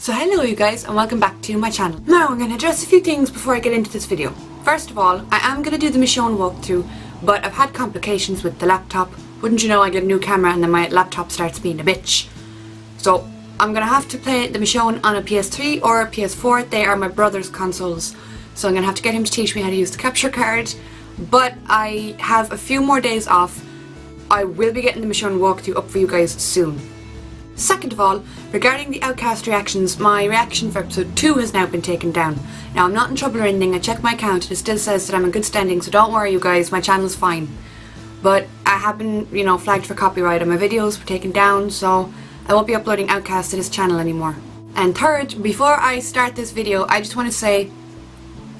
So hello you guys and welcome back to my channel. Now I'm going to address a few things before I get into this video. First of all, I am going to do the Michonne walkthrough, but I've had complications with the laptop. Wouldn't you know, I get a new camera and then my laptop starts being a bitch. So I'm going to have to play the Michonne on a PS3 or a PS4. They are my brother's consoles. So I'm going to have to get him to teach me how to use the capture card. But I have a few more days off. I will be getting the Michonne walkthrough up for you guys soon. Second of all, regarding the Outcast reactions, my reaction for episode 2 has now been taken down. Now I'm not in trouble or anything, I checked my account and it still says that I'm in good standing, so don't worry you guys, my channel's fine. But I have been, flagged for copyright and my videos were taken down, so I won't be uploading Outcast to this channel anymore. And third, before I start this video, I just want to say,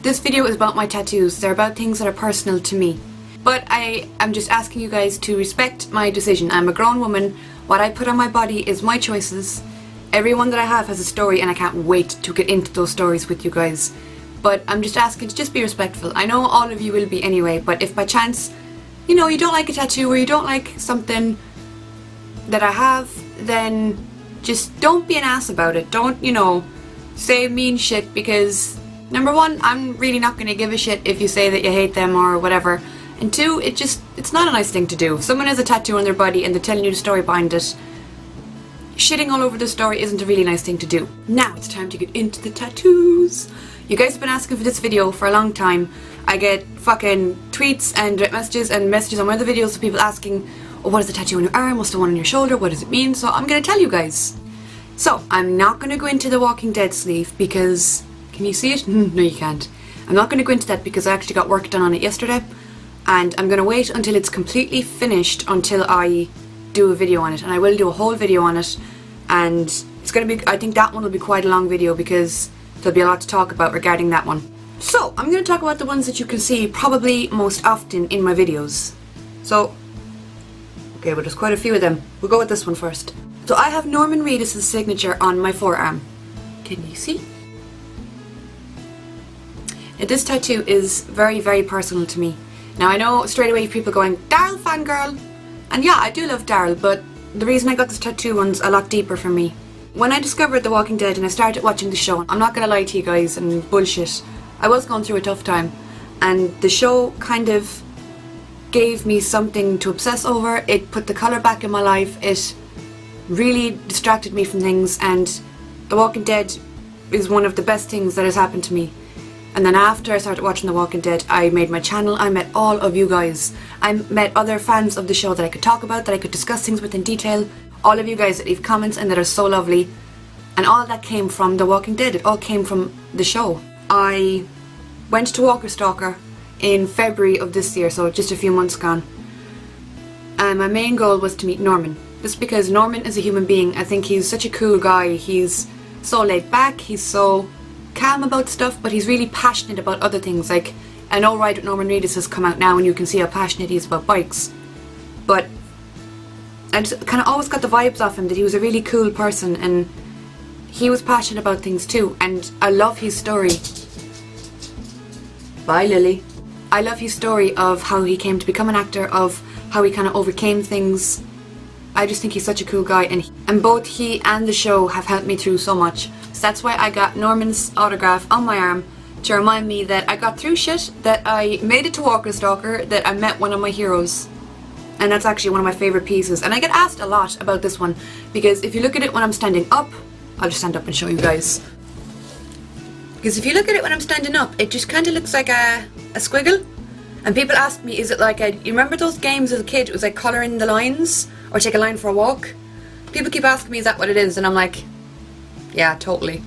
this video is about my tattoos. They're about things that are personal to me. But I am just asking you guys to respect my decision. I'm a grown woman. What I put on my body is my choices. Everyone that I have has a story and I can't wait to get into those stories with you guys. But I'm just asking to just be respectful. I know all of you will be anyway, but if by chance, you don't like a tattoo or you don't like something that I have, then just don't be an ass about it. Don't, say mean shit, because number one, I'm really not going to give a shit if you say that you hate them or whatever. And two, it's not a nice thing to do. If someone has a tattoo on their body and they're telling you the story behind it, shitting all over the story isn't a really nice thing to do. Now it's time to get into the tattoos. You guys have been asking for this video for a long time. I get fucking tweets and messages on my other videos of people asking, oh, what is the tattoo on your arm? What's the one on your shoulder? What does it mean? So I'm going to tell you guys. So I'm not going to go into the Walking Dead sleeve because, can you see it? No, you can't. I'm not going to go into that because I actually got work done on it yesterday. And I'm going to wait until it's completely finished until I do a video on it. And I will do a whole video on it. And it's going to be, I think that one will be quite a long video because there'll be a lot to talk about regarding that one. So, I'm going to talk about the ones that you can see probably most often in my videos. So, okay, well there's quite a few of them. We'll go with this one first. So I have Norman Reedus' signature on my forearm. Can you see? Now, this tattoo is very, very personal to me. Now I know straight away people going, Daryl fangirl! And yeah, I do love Daryl, but the reason I got this tattoo one's a lot deeper for me. When I discovered The Walking Dead and I started watching the show, I'm not gonna lie to you guys and bullshit, I was going through a tough time. And the show kind of gave me something to obsess over. It put the colour back in my life, it really distracted me from things, and The Walking Dead is one of the best things that has happened to me. And then after I started watching The Walking Dead, I made my channel, I met all of you guys. I met other fans of the show that I could talk about, that I could discuss things with in detail. All of you guys that leave comments and that are so lovely. And all that came from The Walking Dead, it all came from the show. I went to Walker Stalker in February of this year, so just a few months gone. And my main goal was to meet Norman. Just because Norman is a human being, I think he's such a cool guy. He's so laid back, he's so calm about stuff, but he's really passionate about other things. Like, I know Ride with Norman Reedus has come out now and you can see how passionate he is about bikes, but I just kind of always got the vibes off him that he was a really cool person and he was passionate about things too. And I love his story. Bye Lily. I love his story of how he came to become an actor, of how he kind of overcame things. I just think he's such a cool guy, and both he and the show have helped me through so much. So that's why I got Norman's autograph on my arm to remind me that I got through shit, that I made it to Walker Stalker, that I met one of my heroes. And that's actually one of my favourite pieces. And I get asked a lot about this one, because if you look at it when I'm standing up, I'll just stand up and show you guys. Because if you look at it when I'm standing up, it just kind of looks like a squiggle. And people ask me, is it like you remember those games as a kid? It was like colouring the lines, or take a line for a walk. People keep asking me, is that what it is? And I'm like, yeah, totally.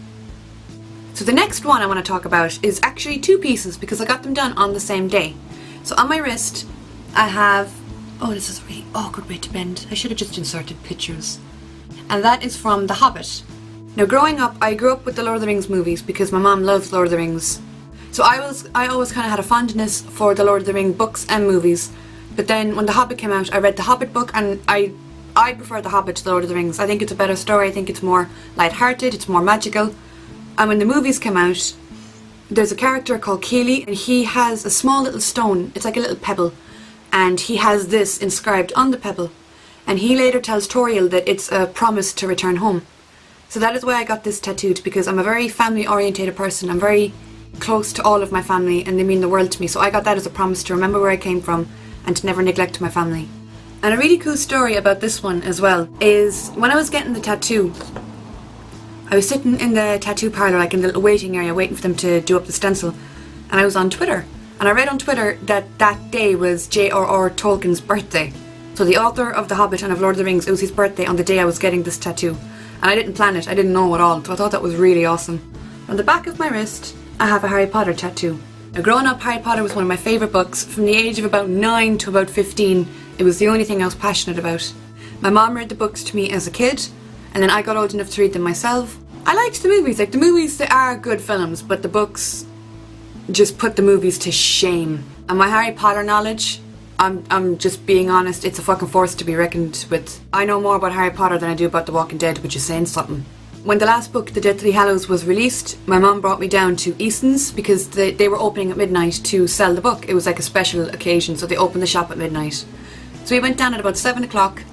So the next one I want to talk about is actually two pieces because I got them done on the same day. So on my wrist, I have, oh, this is a really awkward way to bend. I should have just inserted pictures. And that is from The Hobbit. Now growing up, I grew up with the Lord of the Rings movies because my mom loves Lord of the Rings. So I always kind of had a fondness for the Lord of the Rings books and movies. But then when The Hobbit came out, I read the Hobbit book and I prefer The Hobbit to the Lord of the Rings. I think it's a better story, I think it's more light-hearted, it's more magical. And when the movies came out, there's a character called Keely and he has a small little stone, it's like a little pebble, and he has this inscribed on the pebble. And he later tells Toriel that it's a promise to return home. So that is why I got this tattooed, because I'm a very family orientated person. I'm very close to all of my family and they mean the world to me. So I got that as a promise to remember where I came from and to never neglect my family. And a really cool story about this one as well is when I was getting the tattoo, I was sitting in the tattoo parlour, like in the little waiting area, waiting for them to do up the stencil, and I was on Twitter. And I read on Twitter that that day was J.R.R. Tolkien's birthday. So the author of The Hobbit and of Lord of the Rings, it was his birthday on the day I was getting this tattoo. And I didn't plan it, I didn't know at all, so I thought that was really awesome. On the back of my wrist, I have a Harry Potter tattoo. Now, growing up, Harry Potter was one of my favourite books. From the age of about 9 to about 15, it was the only thing I was passionate about. My mom read the books to me as a kid, and then I got old enough to read them myself. I liked the movies, like the movies, they are good films, but the books just put the movies to shame. And my Harry Potter knowledge, I'm just being honest, it's a fucking force to be reckoned with. I know more about Harry Potter than I do about The Walking Dead, which is saying something. When the last book, The Deathly Hallows, was released, my mum brought me down to Easton's because they were opening at midnight to sell the book. It was like a special occasion, so they opened the shop at midnight. So we went down at about 7 o'clock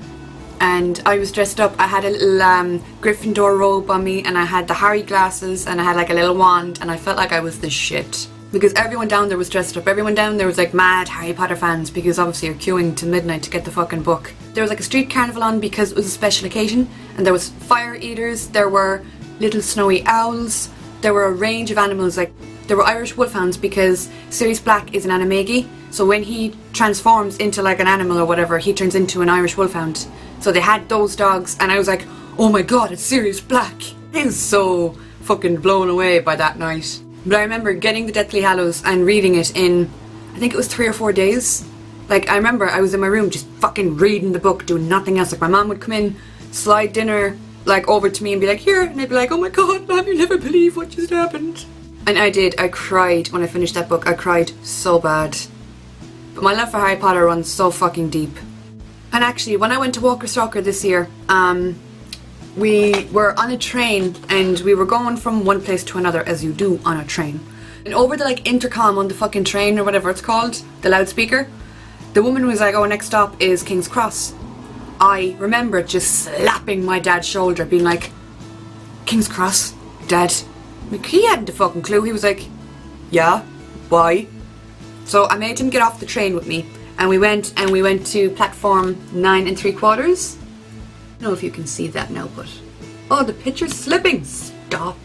and I was dressed up. I had a little Gryffindor robe on me and I had the Harry glasses and I had like a little wand and I felt like I was the shit. Because everyone down there was dressed up. Everyone down there was like mad Harry Potter fans because obviously you're queuing to midnight to get the fucking book. There was like a street carnival on because it was a special occasion, and there was fire eaters, there were little snowy owls, there were a range of animals, like there were Irish wolfhounds because Sirius Black is an animagi, so when he transforms into like an animal or whatever, he turns into an Irish wolfhound. So they had those dogs and I was like, oh my god, it's Sirius Black. I was so fucking blown away by that night. But I remember getting the Deathly Hallows and reading it in, I think it was 3 or 4 days. Like, I remember I was in my room just fucking reading the book, doing nothing else. Like, my mom would come in, slide dinner, like, over to me and be like, here. And I'd be like, oh my god, mom, you'll never believe what just happened. And I did. I cried when I finished that book. I cried so bad. But my love for Harry Potter runs so fucking deep. And actually, when I went to Walker Stalker this year, we were on a train and we were going from one place to another, as you do on a train. And over the like intercom on the fucking train or whatever it's called, the loudspeaker, the woman was like, oh, next stop is King's Cross. I remember just slapping my dad's shoulder, being like, King's Cross? Dad? Like, he hadn't a fucking clue. He was like, yeah, why? So I made him get off the train with me and we went to platform 9 3/4. I don't know if you can see that now, but oh, the picture's slipping. Stop.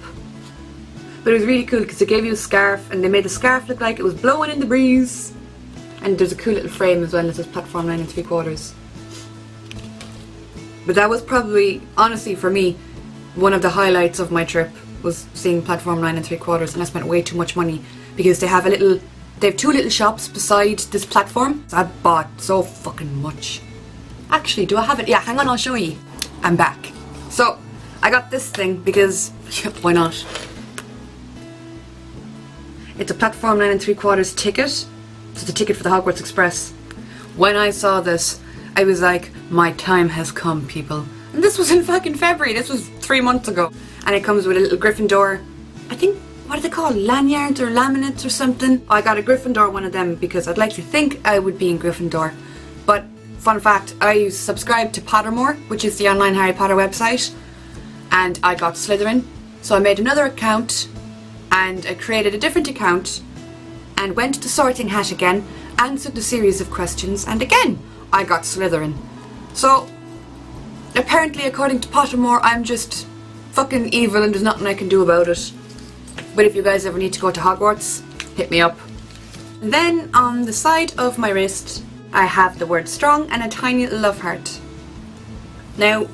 But it was really cool because they gave you a scarf and they made the scarf look like it was blowing in the breeze. And there's a cool little frame as well that says platform 9 3/4. But that was probably, honestly for me, one of the highlights of my trip was seeing platform 9 3/4, and I spent way too much money because they have 2 little shops beside this platform. So I bought so fucking much. Actually, do I have it? Yeah, hang on, I'll show you. I'm back. So, I got this thing because, why not? It's a platform 9 3/4 ticket. It's a ticket for the Hogwarts Express. When I saw this, I was like, my time has come, people. And this was in fucking February. This was 3 months ago. And it comes with a little Gryffindor, I think, what are they called? Lanyards or laminates or something? I got a Gryffindor one of them because I'd like to think I would be in Gryffindor. But fun fact, I subscribed to Pottermore, which is the online Harry Potter website, and I got Slytherin. So I made another account and I created a different account and went to Sorting Hat again, answered a series of questions, and again I got Slytherin. So apparently, according to Pottermore, I'm just fucking evil and there's nothing I can do about it. But if you guys ever need to go to Hogwarts, hit me up. Then on the side of my wrist I have the word strong and a tiny little love heart. Now,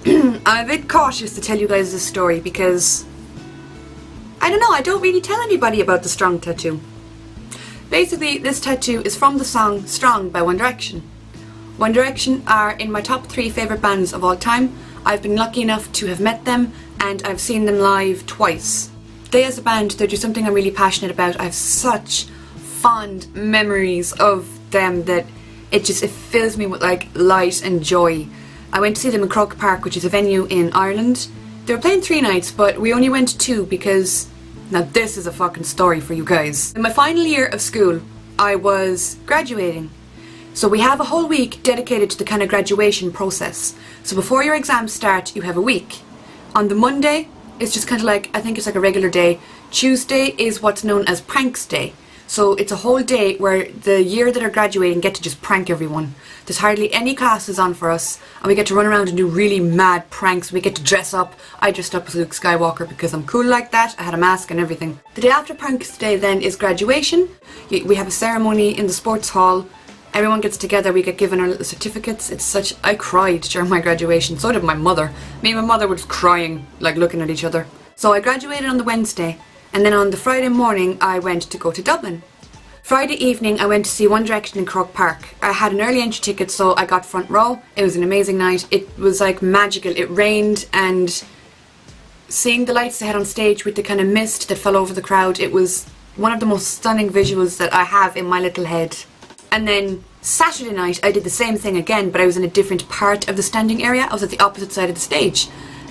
I'm a bit cautious to tell you guys this story because, I don't know, I don't really tell anybody about the strong tattoo. Basically, this tattoo is from the song Strong by One Direction. One Direction are in my top 3 favourite bands of all time. I've been lucky enough to have met them and I've seen them live twice. They as a band, they're just something I'm really passionate about. I have such fond memories of them that it fills me with like light and joy. I went to see them in Croke Park, which is a venue in Ireland. They were playing 3 nights, but we only went to 2 because, now this is a fucking story for you guys. In my final year of school, I was graduating. So we have a whole week dedicated to the kind of graduation process. So before your exams start, you have a week. On the Monday, it's just kind of like, I think it's like a regular day. Tuesday is what's known as Pranks Day. So it's a whole day where the year that are graduating get to just prank everyone. There's hardly any classes on for us, and we get to run around and do really mad pranks. We get to dress up. I dressed up as Luke Skywalker because I'm cool like that. I had a mask and everything. The day after Pranks Day then is graduation. We have a ceremony in the sports hall. Everyone gets together, we get given our little certificates. I cried during my graduation, so did my mother. Me and my mother were just crying, like looking at each other. So I graduated on the Wednesday, and then on the Friday morning I went to go to Dublin. Friday evening I went to see One Direction in Croke Park. I had an early entry ticket, so I got front row. It was an amazing night. It was like magical. It rained, and seeing the lights they had on stage with the kind of mist that fell over the crowd, it was one of the most stunning visuals that I have in my little head. And then Saturday night I did the same thing again, but I was in a different part of the standing area. I was at the opposite side of the stage,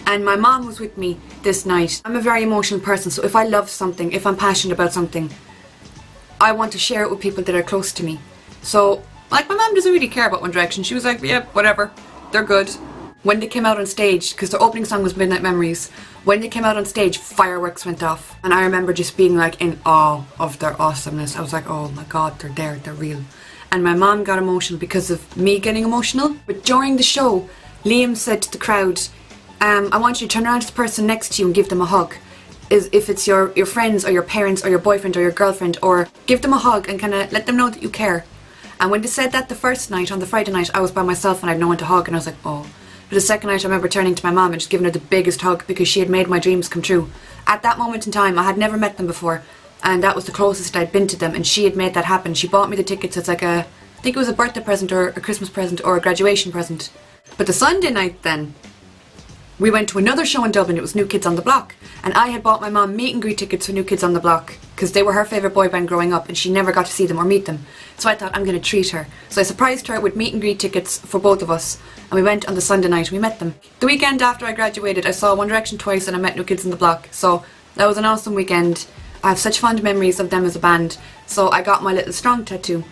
and my mom was with me this night. I'm a very emotional person, so if I love something, if I'm passionate about something, I want to share it with people that are close to me. So, like, my mom doesn't really care about One Direction. She was like, yeah, whatever, they're good. When they came out on stage, because their opening song was Midnight Memories, when they came out on stage, fireworks went off, and I remember just being like in awe of their awesomeness. I was like, oh my god, they're there, they're real. And my mom got emotional because of me getting emotional. But during the show, Liam said to the crowd, I want you to turn around to the person next to you and give them a hug. If it's your friends or your parents or your boyfriend or your girlfriend, or give them a hug and kind of let them know that you care. And when they said that the first night, on the Friday night, I was by myself and I had no one to hug, and I was like, oh. But the second night I remember turning to my mom and just giving her the biggest hug because she had made my dreams come true. At that moment in time, I had never met them before, and that was the closest I'd been to them, and she had made that happen. She bought me the tickets. It's like I think it was a birthday present or a Christmas present or a graduation present. But the Sunday night then, we went to another show in Dublin. It was New Kids on the Block, and I had bought my mom meet and greet tickets for New Kids on the Block because they were her favourite boy band growing up, and she never got to see them or meet them. So I thought, I'm going to treat her. So I surprised her with meet and greet tickets for both of us, and we went on the Sunday night and we met them. The weekend after I graduated, I saw One Direction twice and I met New Kids on the Block. So that was an awesome weekend. I have such fond memories of them as a band. So I got my little Strong tattoo.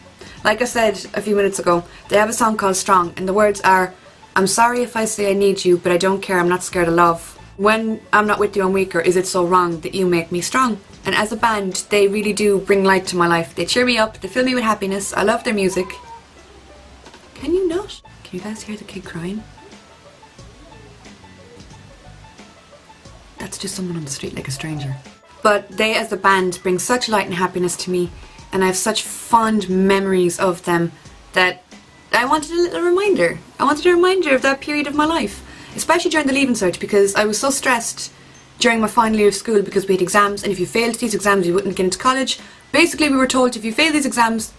Like I said a few minutes ago, they have a song called Strong, and the words are, I'm sorry if I say I need you, but I don't care, I'm not scared of love. When I'm not with you, I'm weaker. Is it so wrong that you make me strong? And as a band, they really do bring light to my life. They cheer me up, they fill me with happiness. I love their music. Can you not? Can you guys hear the kid crying? That's just someone on the street, like a stranger. But they as a band bring such light and happiness to me, and I have such fond memories of them that I wanted a little reminder. I wanted a reminder of that period of my life, especially during the Leaving Cert, because I was so stressed during my final year of school because we had exams, and if you failed these exams you wouldn't get into college. Basically we were told if you fail these exams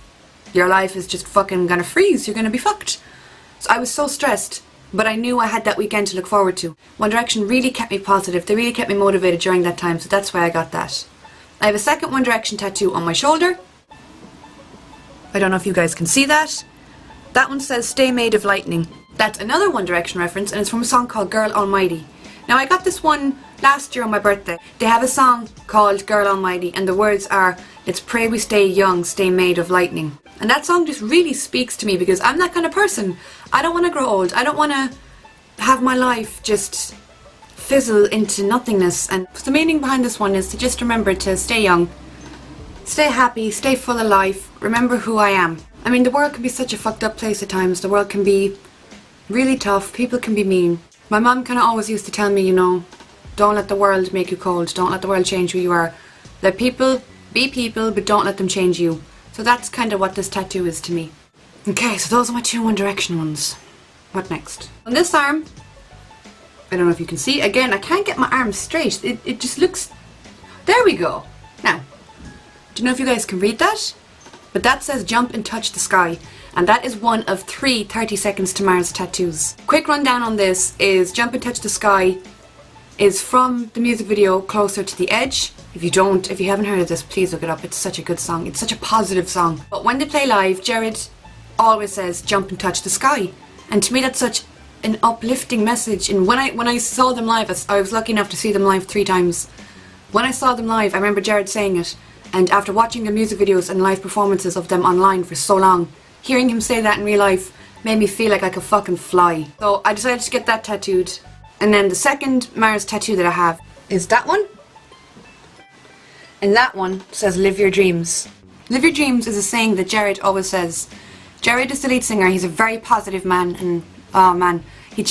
your life is just fucking gonna freeze, you're gonna be fucked. So I was so stressed, but I knew I had that weekend to look forward to. One Direction really kept me positive, they really kept me motivated during that time, so that's why I got that. I have a second One Direction tattoo on my shoulder. I don't know if you guys can see that. That one says Stay Made of Lightning. That's another One Direction reference, and it's from a song called Girl Almighty. Now I got this one last year on my birthday. They have a song called Girl Almighty, and the words are, let's pray we stay young, stay made of lightning. And that song just really speaks to me because I'm that kind of person. I don't want to grow old. I don't want to have my life just fizzle into nothingness. And the meaning behind this one is to just remember to stay young, stay happy, stay full of life, remember who I am. I mean, the world can be such a fucked up place at times. The world can be really tough. People can be mean. My mum kind of always used to tell me, you know, don't let the world make you cold. Don't let the world change who you are. Let people be people, but don't let them change you. So that's kind of what this tattoo is to me. Okay, so those are my two One Direction ones. What next? On this arm, I don't know if you can see. Again, I can't get my arm straight. It just looks... There we go. Now, do you know if you guys can read that? But that says Jump and Touch the Sky, and that is one of 3 30 Seconds to Mars tattoos. Quick rundown on this is Jump and Touch the Sky is from the music video Closer to the Edge. If you haven't heard of this, please look it up. It's such a good song. It's such a positive song. But when they play live, Jared always says Jump and Touch the Sky, and to me that's such an uplifting message. And when I saw them live, I was lucky enough to see them live 3 times. When I saw them live, I remember Jared saying it. And after watching the music videos and live performances of them online for so long, hearing him say that in real life made me feel like I could fucking fly. So I decided to get that tattooed. And then the second Mars tattoo that I have is that one. And that one says live your dreams. Live your dreams is a saying that Jared always says. Jared is the lead singer, he's a very positive man, and oh man, he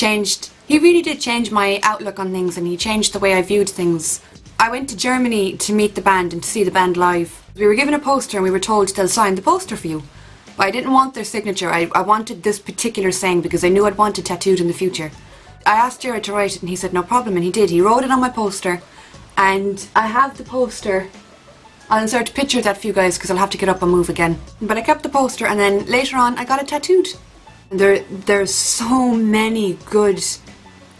really did change my outlook on things, and he changed the way I viewed things. I went to Germany to meet the band and to see the band live. We were given a poster and we were told they'll sign the poster for you. But I didn't want their signature, I wanted this particular saying because I knew I'd want it tattooed in the future. I asked Jared to write it and he said no problem, and he did. He wrote it on my poster, and I have the poster. I'll insert a picture of that for you guys because I'll have to get up and move again. But I kept the poster, and then later on I got it tattooed. And there's so many good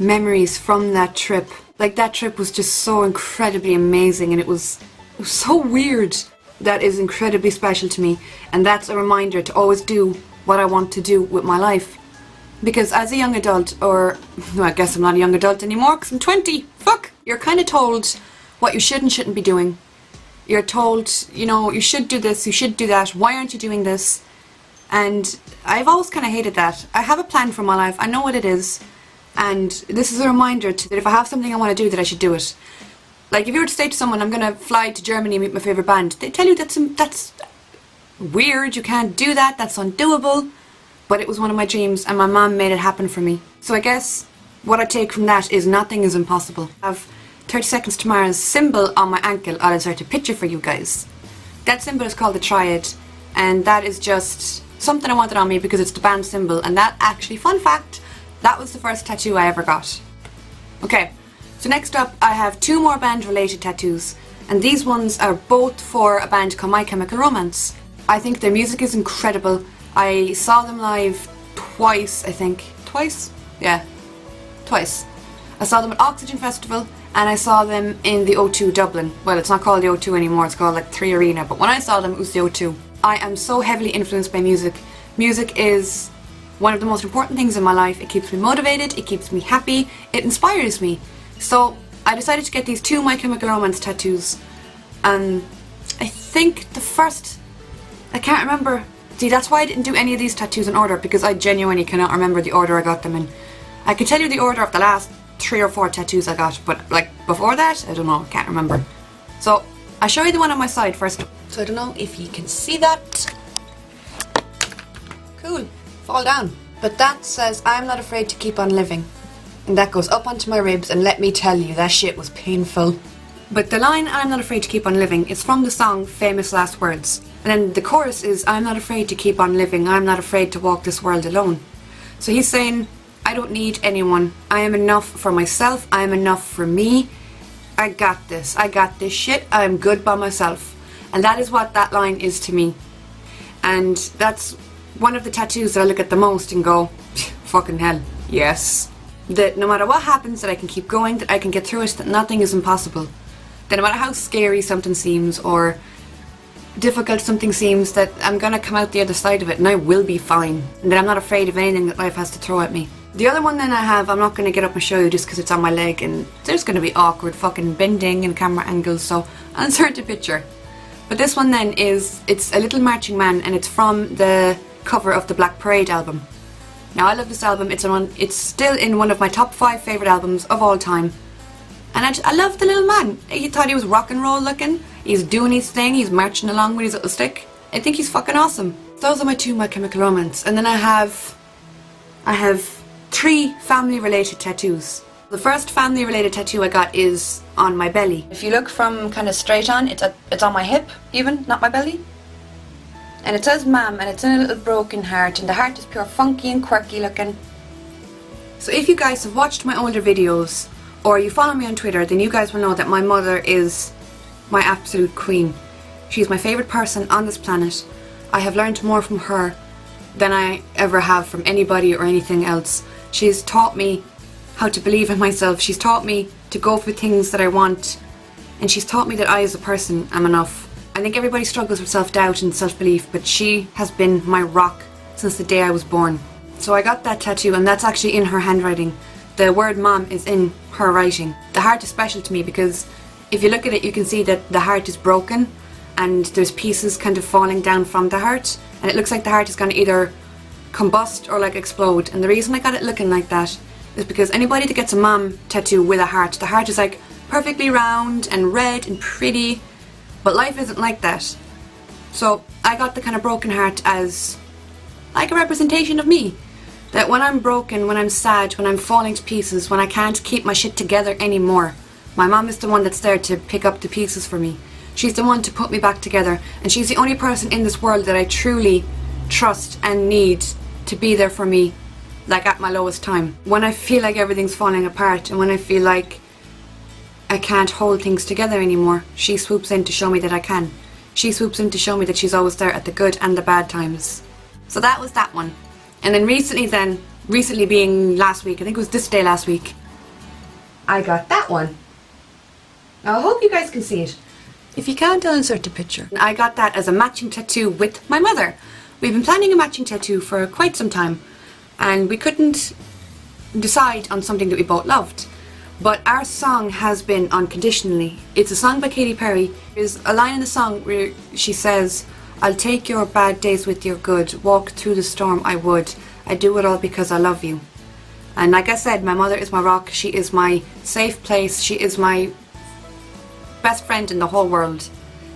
memories from that trip. Like, that trip was just so incredibly amazing, and it was so weird. That is incredibly special to me, and that's a reminder to always do what I want to do with my life. Because as a young adult, or well, I guess I'm not a young adult anymore because I'm 20, fuck! You're kind of told what you should and shouldn't be doing. You're told, you know, you should do this, you should do that, why aren't you doing this? And I've always kind of hated that. I have a plan for my life, I know what it is, and this is a reminder that if I have something I want to do, that I should do it. Like, if you were to say to someone, I'm going to fly to Germany and meet my favourite band, they tell you that's weird, you can't do that, that's undoable. But it was one of my dreams, and my mom made it happen for me. So I guess what I take from that is nothing is impossible. I have 30 Seconds to Mars symbol on my ankle. I'll insert a picture for you guys. That symbol is called the Triad, and that is just something I wanted on me because it's the band symbol, and that actually, fun fact, that was the first tattoo I ever got. Okay, so next up I have two more band related tattoos, and these ones are both for a band called My Chemical Romance. I think their music is incredible. I saw them live twice, I think. Twice? Yeah, twice. I saw them at Oxygen Festival, and I saw them in the O2 Dublin. Well, it's not called the O2 anymore, it's called like 3 Arena, but when I saw them it was the O2. I am so heavily influenced by music. Music is one of the most important things in my life. It keeps me motivated, it keeps me happy, it inspires me. So I decided to get these two My Chemical Romance tattoos. I think the first, I can't remember. See, that's why I didn't do any of these tattoos in order, because I genuinely cannot remember the order I got them in. I could tell you the order of the last 3 or 4 tattoos I got, but like before that, I don't know, I can't remember. So I'll show you the one on my side first. So I don't know if you can see that. Cool, fall down. But that says, I'm not afraid to keep on living. And that goes up onto my ribs, and let me tell you, that shit was painful. But the line, I'm not afraid to keep on living, is from the song Famous Last Words. And then the chorus is, I'm not afraid to keep on living, I'm not afraid to walk this world alone. So he's saying, I don't need anyone, I am enough for myself, I am enough for me, I got this shit, I am good by myself. And that is what that line is to me. And that's one of the tattoos that I look at the most and go, fucking hell, yes. That no matter what happens, that I can keep going, that I can get through it, that nothing is impossible. That no matter how scary something seems, or difficult something seems, that I'm gonna come out the other side of it and I will be fine. And that I'm not afraid of anything that life has to throw at me. The other one then I have, I'm not gonna get up and show you just because it's on my leg, and there's gonna be awkward fucking bending and camera angles, so I'll insert a picture. But this one then is, it's a little marching man, and it's from the cover of the Black Parade album. Now I love this album, it's still in one of my top 5 favourite albums of all time. And I love the little man. He thought he was rock and roll looking. He's doing his thing, he's marching along with his little stick. I think he's fucking awesome. Those are my two My Chemical Romance. And then I have 3 family related tattoos. The first family related tattoo I got is on my belly. If you look from kind of straight on, it's on my hip even, not my belly. And it says Mam, and it's in a little broken heart, and the heart is pure funky and quirky looking. So if you guys have watched my older videos, or you follow me on Twitter, then you guys will know that my mother is my absolute queen. She's my favourite person on this planet. I have learned more from her than I ever have from anybody or anything else. She's taught me how to believe in myself. She's taught me to go for things that I want. And she's taught me that I as a person am enough. I think everybody struggles with self-doubt and self-belief, but she has been my rock since the day I was born. So I got that tattoo, and that's actually in her handwriting. The word Mom is in her writing. The heart is special to me because if you look at it, you can see that the heart is broken and there's pieces kind of falling down from the heart, and it looks like the heart is going to either combust or like explode. And the reason I got it looking like that is because anybody that gets a mom tattoo with a heart, the heart is like perfectly round and red and pretty, but life isn't like that. So I got the kind of broken heart as like a representation of me. That when I'm broken, when I'm sad, when I'm falling to pieces, when I can't keep my shit together anymore, my mom is the one that's there to pick up the pieces for me. She's the one to put me back together, and she's the only person in this world that I truly trust and need to be there for me, like at my lowest time. When I feel like everything's falling apart and when I feel like I can't hold things together anymore, she swoops in to show me that I can. She swoops in to show me that she's always there at the good and the bad times. So that was that one. And then recently being last week, I think it was this day last week, I got that one. I hope you guys can see it. If you can't, I'll insert a picture. I got that as a matching tattoo with my mother. We've been planning a matching tattoo for quite some time, and we couldn't decide on something that we both loved. But our song has been Unconditionally. It's a song by Katy Perry. There's a line in the song where she says, "I'll take your bad days with your good, walk through the storm I would, I do it all because I love you." And like I said, my mother is my rock, she is my safe place, she is my best friend in the whole world.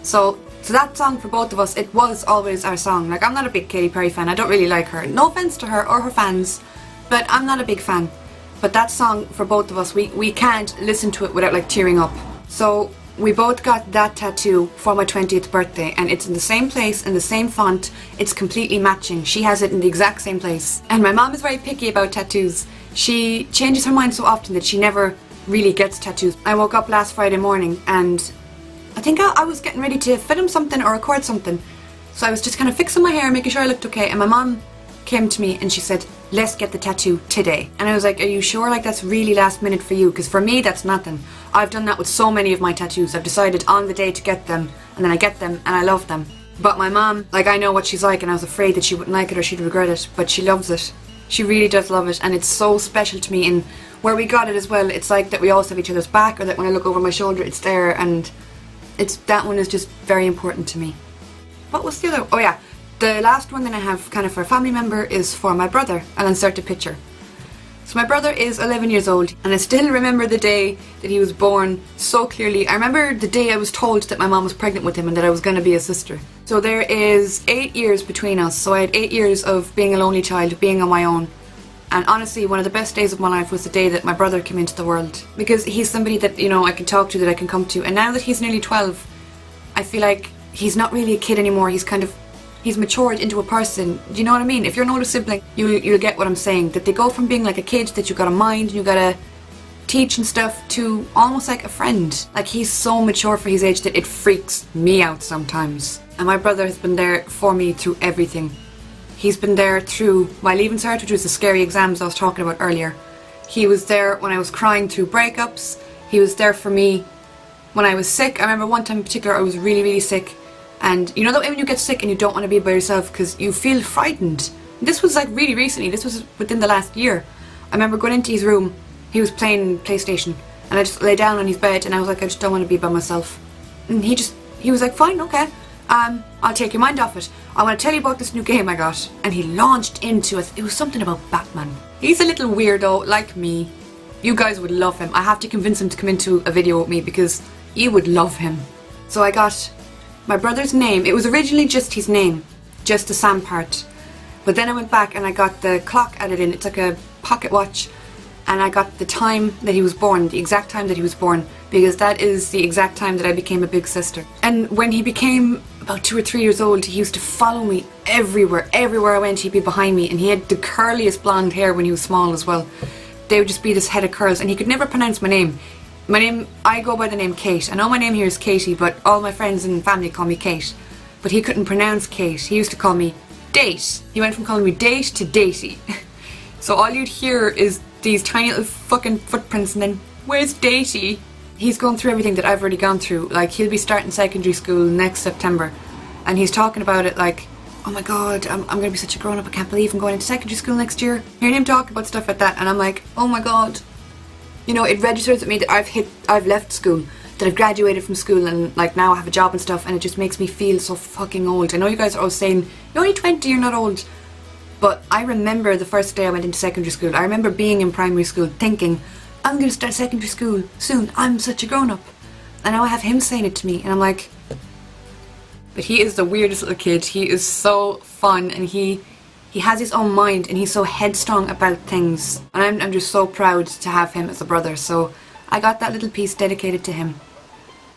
So that song for both of us, it was always our song. Like, I'm not a big Katy Perry fan, I don't really like her. No offense to her or her fans, but I'm not a big fan. But that song for both of us, we can't listen to it without like tearing up. So we both got that tattoo for my 20th birthday, and it's in the same place, in the same font, it's completely matching. She has it in the exact same place. And my mom is very picky about tattoos. She changes her mind so often that she never really gets tattoos. I woke up last Friday morning and I think I was getting ready to film something or record something. So I was just kind of fixing my hair, making sure I looked okay, and my mom came to me and she said, "Let's get the tattoo today." And I was like, "Are you sure? Like, that's really last minute for you?" Because for me, that's nothing. I've done that with so many of my tattoos. I've decided on the day to get them, and then I get them and I love them. But my mom, like, I know what she's like, and I was afraid that she wouldn't like it or she'd regret it, but she loves it. She really does love it, and it's so special to me. And where we got it as well, it's like that we always have each other's back, or that when I look over my shoulder it's there, and that one is just very important to me. What was the other? Oh yeah, the last one that I have kind of for a family member is for my brother. I'll insert a picture. So my brother is 11 years old, and I still remember the day that he was born so clearly. I remember the day I was told that my mom was pregnant with him and that I was going to be a sister. So there is 8 years between us, so I had 8 years of being a lonely child, being on my own. And honestly, one of the best days of my life was the day that my brother came into the world. Because he's somebody that, you know, I can talk to, that I can come to. And now that he's nearly 12, I feel like he's not really a kid anymore. He's matured into a person. Do you know what I mean? If you're an older sibling, you'll get what I'm saying. That they go from being like a kid that you gotta mind and you gotta teach and stuff to almost like a friend. Like, he's so mature for his age that it freaks me out sometimes. And my brother has been there for me through everything. He's been there through my Leaving Cert, which was the scary exams I was talking about earlier. He was there when I was crying through breakups. He was there for me when I was sick. I remember one time in particular I was really, really sick. And you know that way when you get sick and you don't want to be by yourself because you feel frightened. This was like really recently. This was within the last year. I remember going into his room. He was playing PlayStation. And I just lay down on his bed and I was like, I just don't want to be by myself. And he was like, fine, okay. I'll take your mind off it. I want to tell you about this new game I got. And he launched into it. It was something about Batman. He's a little weirdo like me. You guys would love him. I have to convince him to come into a video with me because you would love him. So I got my brother's name. It was originally just his name, just the Sam part. But then I went back and I got the clock added in. It's like a pocket watch. And I got the time that he was born, the exact time that he was born, because that is the exact time that I became a big sister. And when he became about 2 or 3 years old, he used to follow me everywhere. Everywhere I went, he'd be behind me. And he had the curliest blonde hair when he was small as well. They would just be this head of curls, and he could never pronounce my name. I go by the name Kate. I know my name here is Katie, but all my friends and family call me Kate. But he couldn't pronounce Kate. He used to call me Date. He went from calling me Date to Datey. So all you'd hear is these tiny little fucking footprints and then, where's Datey? He's going through everything that I've already gone through. Like, he'll be starting secondary school next September. And he's talking about it like, oh my god, I'm going to be such a grown-up, I can't believe I'm going into secondary school next year. Hearing him talk about stuff like that, and I'm like, oh my god. You know, it registers with me that I've left school, that I've graduated from school, and like now I have a job and stuff, and it just makes me feel so fucking old. I know you guys are all saying, you're only 20, you're not old. But I remember the first day I went into secondary school, I remember being in primary school thinking, I'm going to start secondary school soon, I'm such a grown-up. And now I have him saying it to me and I'm like, but he is the weirdest little kid. He is so fun and he has his own mind and he's so headstrong about things. And I'm just so proud to have him as a brother. So I got that little piece dedicated to him.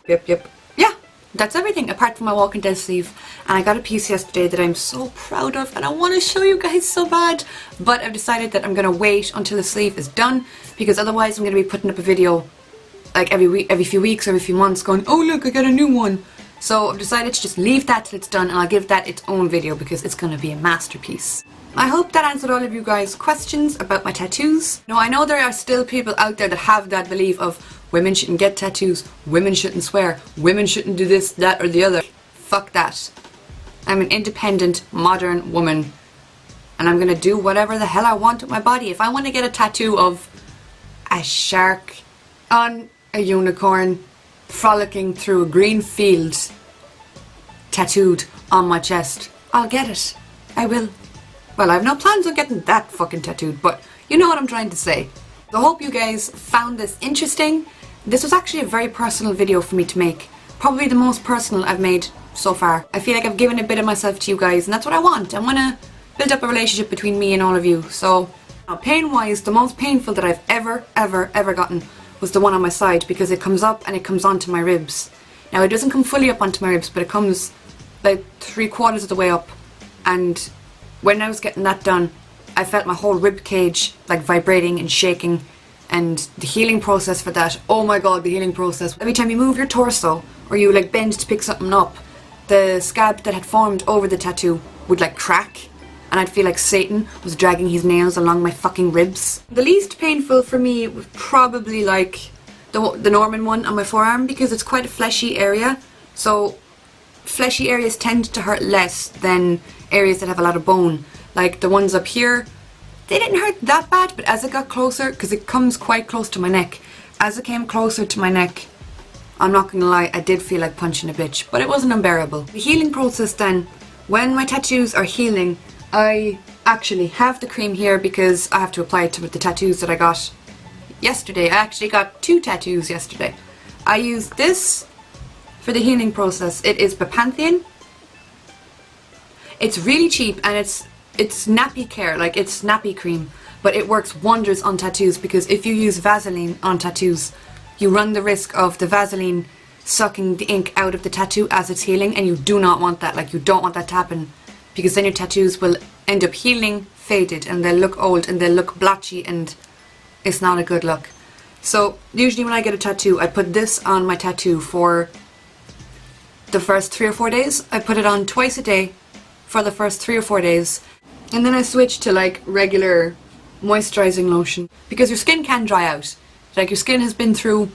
Yep. Yeah, that's everything apart from my Walking Dead sleeve. And I got a piece yesterday that I'm so proud of and I want to show you guys so bad. But I've decided that I'm going to wait until the sleeve is done because otherwise I'm going to be putting up a video like every week, every few weeks, every few months going, oh look, I got a new one. So I've decided to just leave that till it's done and I'll give that its own video because it's going to be a masterpiece. I hope that answered all of you guys' questions about my tattoos. Now I know there are still people out there that have that belief of women shouldn't get tattoos, women shouldn't swear, women shouldn't do this, that or the other. Fuck that. I'm an independent, modern woman and I'm going to do whatever the hell I want with my body. If I want to get a tattoo of a shark on a unicorn frolicking through a green field tattooed on my chest, I'll get it. I will. Well, I have no plans on getting that fucking tattooed, but you know what I'm trying to say. I hope you guys found this interesting. This was actually a very personal video for me to make. Probably the most personal I've made so far. I feel like I've given a bit of myself to you guys and that's what I want. I want to build up a relationship between me and all of you. So, now pain-wise, the most painful that I've ever gotten was the one on my side because it comes up and it comes onto my ribs. Now it doesn't come fully up onto my ribs, but it comes like 3/4 of the way up. And when I was getting that done, I felt my whole rib cage like vibrating and shaking, and the healing process for that, oh my god, the healing process. Every time you move your torso or you like bend to pick something up, the scab that had formed over the tattoo would like crack. And I'd feel like Satan was dragging his nails along my fucking ribs. The least painful for me was probably like the Norman one on my forearm because it's quite a fleshy area. So fleshy areas tend to hurt less than areas that have a lot of bone. Like the ones up here, they didn't hurt that bad, but as it got closer, because it comes quite close to my neck, as it came closer to my neck, I'm not gonna lie, I did feel like punching a bitch, but it wasn't unbearable. The healing process then, when my tattoos are healing, I actually have the cream here because I have to apply it to the tattoos that I got yesterday. I actually got 2 tattoos yesterday. I used this for the healing process. It is Bepanthen. It's really cheap and it's nappy care, like it's nappy cream, but it works wonders on tattoos because if you use Vaseline on tattoos, you run the risk of the Vaseline sucking the ink out of the tattoo as it's healing, and you do not want that. Like, you don't want that to happen because then your tattoos will end up healing, faded, and they'll look old and they'll look blotchy and it's not a good look. So usually when I get a tattoo, I put this on my tattoo for the first 3 or 4 days. I put it on twice a day for the first 3 or 4 days, and then I switch to like regular moisturizing lotion because your skin can dry out. Like, your skin has been through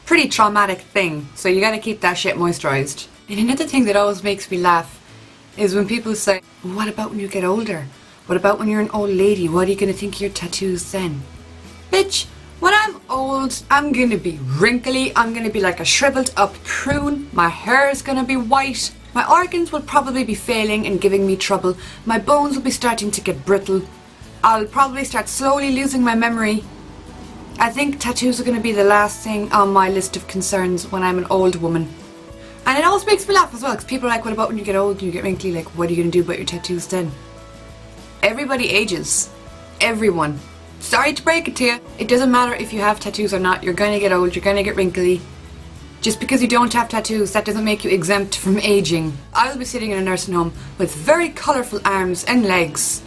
pretty traumatic thing, so you gotta keep that shit moisturized. And another thing that always makes me laugh is when people say, what about when you get older? What about when you're an old lady? What are you gonna think of your tattoos then? Bitch, when I'm old, I'm gonna be wrinkly, I'm gonna be like a shriveled up prune, my hair is gonna be white, my organs will probably be failing and giving me trouble, my bones will be starting to get brittle, I'll probably start slowly losing my memory. I think tattoos are gonna be the last thing on my list of concerns when I'm an old woman. And it always makes me laugh as well, because people are like, what about when you get old and you get wrinkly? Like, what are you going to do about your tattoos then? Everybody ages. Everyone. Sorry to break it to you. It doesn't matter if you have tattoos or not. You're going to get old. You're going to get wrinkly. Just because you don't have tattoos, that doesn't make you exempt from aging. I will be sitting in a nursing home with very colourful arms and legs.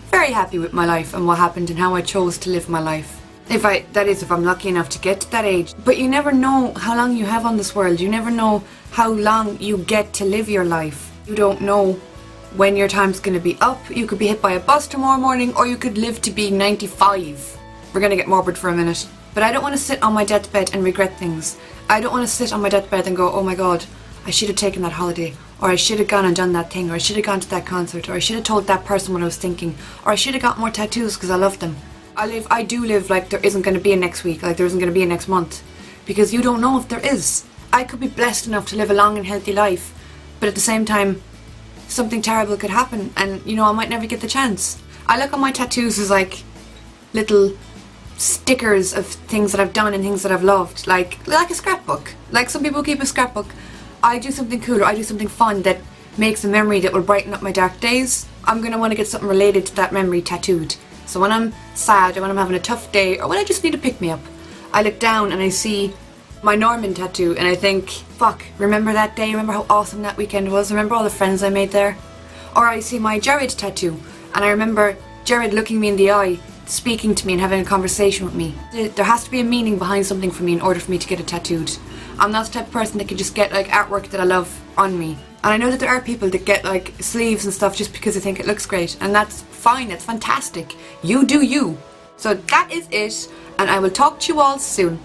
Very happy with my life and what happened and how I chose to live my life. If I'm lucky enough to get to that age. But you never know how long you have on this world. You never know how long you get to live your life. You don't know when your time's going to be up. You could be hit by a bus tomorrow morning, or you could live to be 95. We're going to get morbid for a minute. But I don't want to sit on my deathbed and regret things. I don't want to sit on my deathbed and go, oh my god, I should have taken that holiday, or I should have gone and done that thing, or I should have gone to that concert, or I should have told that person what I was thinking, or I should have got more tattoos because I love them. I do live like there isn't going to be a next week, like there isn't going to be a next month, because you don't know if there is. I could be blessed enough to live a long and healthy life, but at the same time, something terrible could happen and, you know, I might never get the chance. I look at my tattoos as like little stickers of things that I've done and things that I've loved, like a scrapbook. Like some people keep a scrapbook. I do something cool, or I do something fun that makes a memory that will brighten up my dark days. I'm gonna want to get something related to that memory tattooed. So when I'm sad, or when I'm having a tough day, or when I just need to pick me up, I look down and I see my Norman tattoo and I think, fuck, remember that day? Remember how awesome that weekend was? Remember all the friends I made there? Or I see my Jared tattoo and I remember Jared looking me in the eye, speaking to me and having a conversation with me. There has to be a meaning behind something for me in order for me to get it tattooed. I'm not the type of person that can just get like artwork that I love on me. And I know that there are people that get like sleeves and stuff just because they think it looks great, and that's fine, that's fantastic. You do you. So that is it, and I will talk to you all soon.